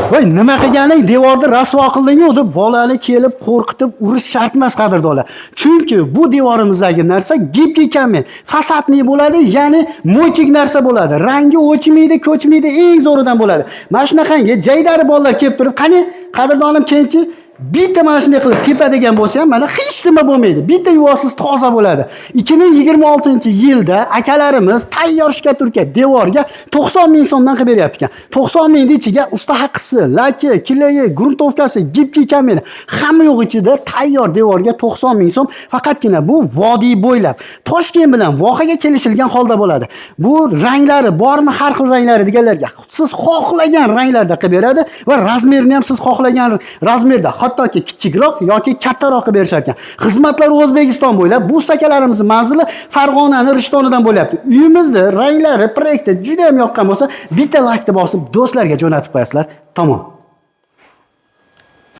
Voy, nima qilganing, devorni rasvo qildingmi deb bolani kelib qo'rqitib urish shart emas, qadrdonlar. Chunki bu devorimizdagi narsa gibkiy kamen, fasadli bo'ladi, ya'ni mo'chik narsa bo'ladi. Rangi o'chmaydi, ko'chmaydi, eng zo'ridan bo'ladi. Mana shunaqangi jaydari bolalar kelib turib, qani qadrdonim kenchi bitta mana shunday qilib tepadigan bo'lsa ham mana hech nima bo'lmaydi. Bitta yuvasiz toza bo'ladi. 2026-yilda akalarimiz tayyor shkaturka devorga 90 ming so'mdan qilib beryapti ekan. 90 mingning ichiga usta haqqisi, laki, kileyi, gruntovkasi, gibkiy kameni hamma yo'q ichida tayyor devorga 90 ming so'm faqatgina bu vodiy bo'ylab Toshkent bilan vohaga kelishilgan holda bo'ladi. Bu ranglari bormi, har xil ranglari deganlarga siz xohlagan ranglarda qilib beradi va razmerini ham siz xohlagan razmerda hattoki kichikroq yoki kattaroq qilib berishar ekan. Xizmatlar O'zbekiston bo'ylab bu ustakalarimiz manzili Farg'onaning Rishtonidan bo'lyapti. Uyimizni ranglari, proyekti juda ham yoqqan bo'lsa, bitta laykni bosib do'stlarga jo'natib qo'yasizlar. Tamom.